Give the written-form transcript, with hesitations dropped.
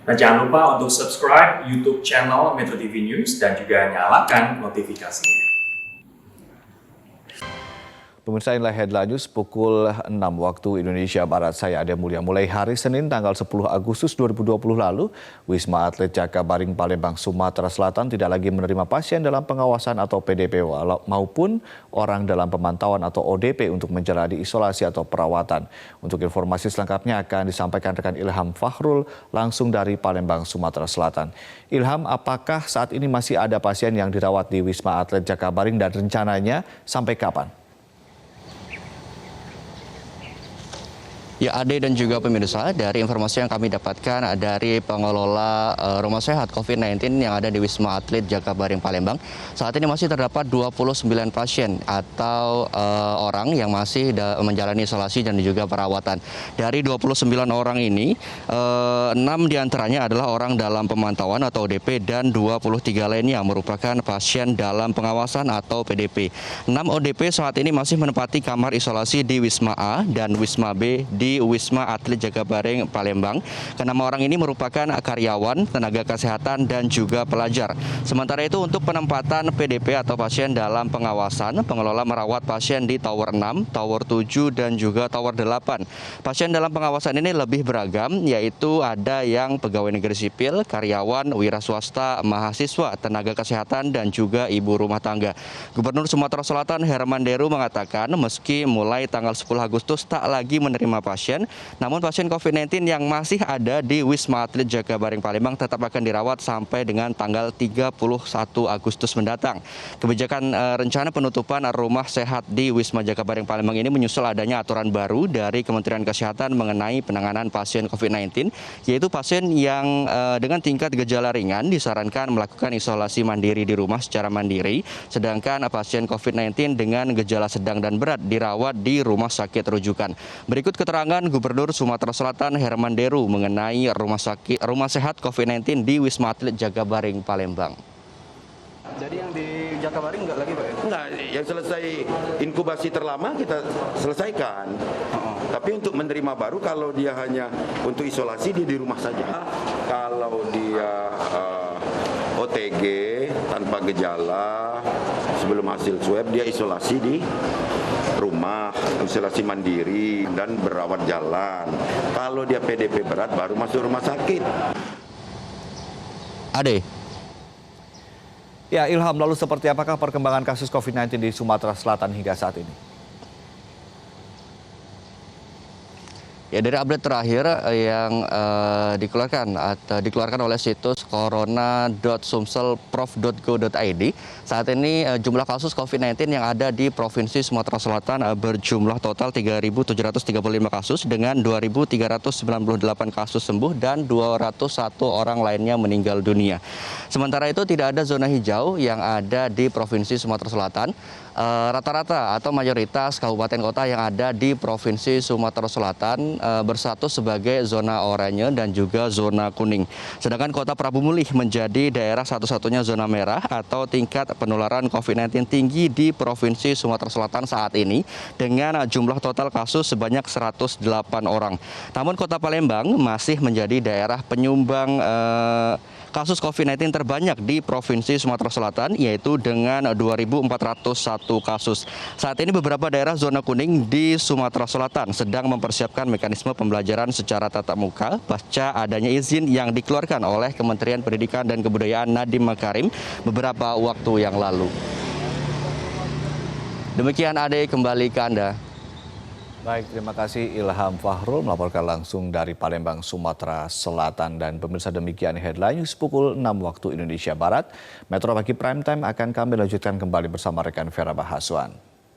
Dan jangan lupa untuk subscribe YouTube channel Metro TV News dan juga nyalakan notifikasinya. Pemirsa, inilah headline news pukul 6 waktu Indonesia Barat. Saya Ade Mulya. Mulai hari Senin tanggal 10 Agustus 2020 lalu, Wisma Atlet Jakabaring Palembang, Sumatera Selatan tidak lagi menerima pasien dalam pengawasan atau PDP maupun orang dalam pemantauan atau ODP untuk menjalani isolasi atau perawatan. Untuk informasi selengkapnya akan disampaikan rekan Ilham Fahrul langsung dari Palembang, Sumatera Selatan. Ilham, apakah saat ini masih ada pasien yang dirawat di Wisma Atlet Jakabaring dan rencananya sampai kapan? Ya, Ade dan juga pemirsa, dari informasi yang kami dapatkan dari pengelola Rumah Sehat COVID-19 yang ada di Wisma Atlet Jakabaring Palembang, saat ini masih terdapat 29 pasien atau orang yang masih menjalani isolasi dan juga perawatan. Dari 29 orang ini, 6 diantaranya adalah orang dalam pemantauan atau ODP dan 23 lainnya merupakan pasien dalam pengawasan atau PDP. 6 ODP saat ini masih menempati kamar isolasi di Wisma A dan Wisma B di Wisma Atlet Jakabaring Palembang. Ke-6 orang ini merupakan karyawan, tenaga kesehatan, dan juga pelajar. Sementara itu untuk penempatan PDP atau pasien dalam pengawasan, pengelola merawat pasien di Tower 6, Tower 7, dan juga Tower 8. Pasien dalam pengawasan ini lebih beragam, yaitu ada yang pegawai negeri sipil, karyawan, wira swasta, mahasiswa, tenaga kesehatan, dan juga ibu rumah tangga. Gubernur Sumatera Selatan Herman Deru mengatakan meski mulai tanggal 10 Agustus tak lagi menerima pasien, namun pasien COVID-19 yang masih ada di Wisma Atlet Jakabaring Palembang tetap akan dirawat sampai dengan tanggal 31 Agustus mendatang. Kebijakan rencana penutupan rumah sehat di Wisma Jakabaring Palembang ini menyusul adanya aturan baru dari Kementerian Kesehatan mengenai penanganan pasien COVID-19, yaitu pasien yang dengan tingkat gejala ringan disarankan melakukan isolasi mandiri di rumah secara mandiri, sedangkan pasien COVID-19 dengan gejala sedang dan berat dirawat di rumah sakit rujukan. Berikut keterangan Gubernur Sumatera Selatan Herman Deru mengenai rumah sehat COVID-19 di Wisma Atlet Jakabaring Palembang. Jadi yang di Jakabaring nggak lagi Pak ya? Enggak, yang selesai inkubasi terlama kita selesaikan. Tapi untuk menerima baru kalau dia hanya untuk isolasi dia di rumah saja. Kalau dia OTG tanpa gejala sebelum hasil swab dia isolasi di rumah, isolasi mandiri dan berawat jalan. Kalau dia PDP berat baru masuk rumah sakit. Ade. Ya, Ilham, lalu seperti apakah perkembangan kasus COVID-19 di Sumatera Selatan hingga saat ini? Ya, dari update terakhir yang dikeluarkan oleh situs corona.sumselprof.go.id, saat ini jumlah kasus COVID-19 yang ada di Provinsi Sumatera Selatan berjumlah total 3.735 kasus dengan 2.398 kasus sembuh dan 201 orang lainnya meninggal dunia. Sementara itu tidak ada zona hijau yang ada di Provinsi Sumatera Selatan. Rata-rata atau mayoritas kabupaten kota yang ada di Provinsi Sumatera Selatan bersatu sebagai zona oranye dan juga zona kuning. Sedangkan Kota Prabu Mulih menjadi daerah satu-satunya zona merah atau tingkat penularan COVID-19 tinggi di Provinsi Sumatera Selatan saat ini dengan jumlah total kasus sebanyak 108 orang. Namun Kota Palembang masih menjadi daerah penyumbang kasus COVID-19 terbanyak di Provinsi Sumatera Selatan, yaitu dengan 2.401 kasus. Saat ini beberapa daerah zona kuning di Sumatera Selatan sedang mempersiapkan mekanisme pembelajaran secara tatap muka pasca adanya izin yang dikeluarkan oleh Kementerian Pendidikan dan Kebudayaan Nadiem Makarim beberapa waktu yang lalu. Demikian Ade, kembali ke Anda. Baik, terima kasih Ilham Fahrul melaporkan langsung dari Palembang, Sumatera Selatan. Dan pemirsa, demikian headline news pukul 6 waktu Indonesia Barat. Metro Pagi Prime Time akan kami lanjutkan kembali bersama rekan Vera Bahaswan.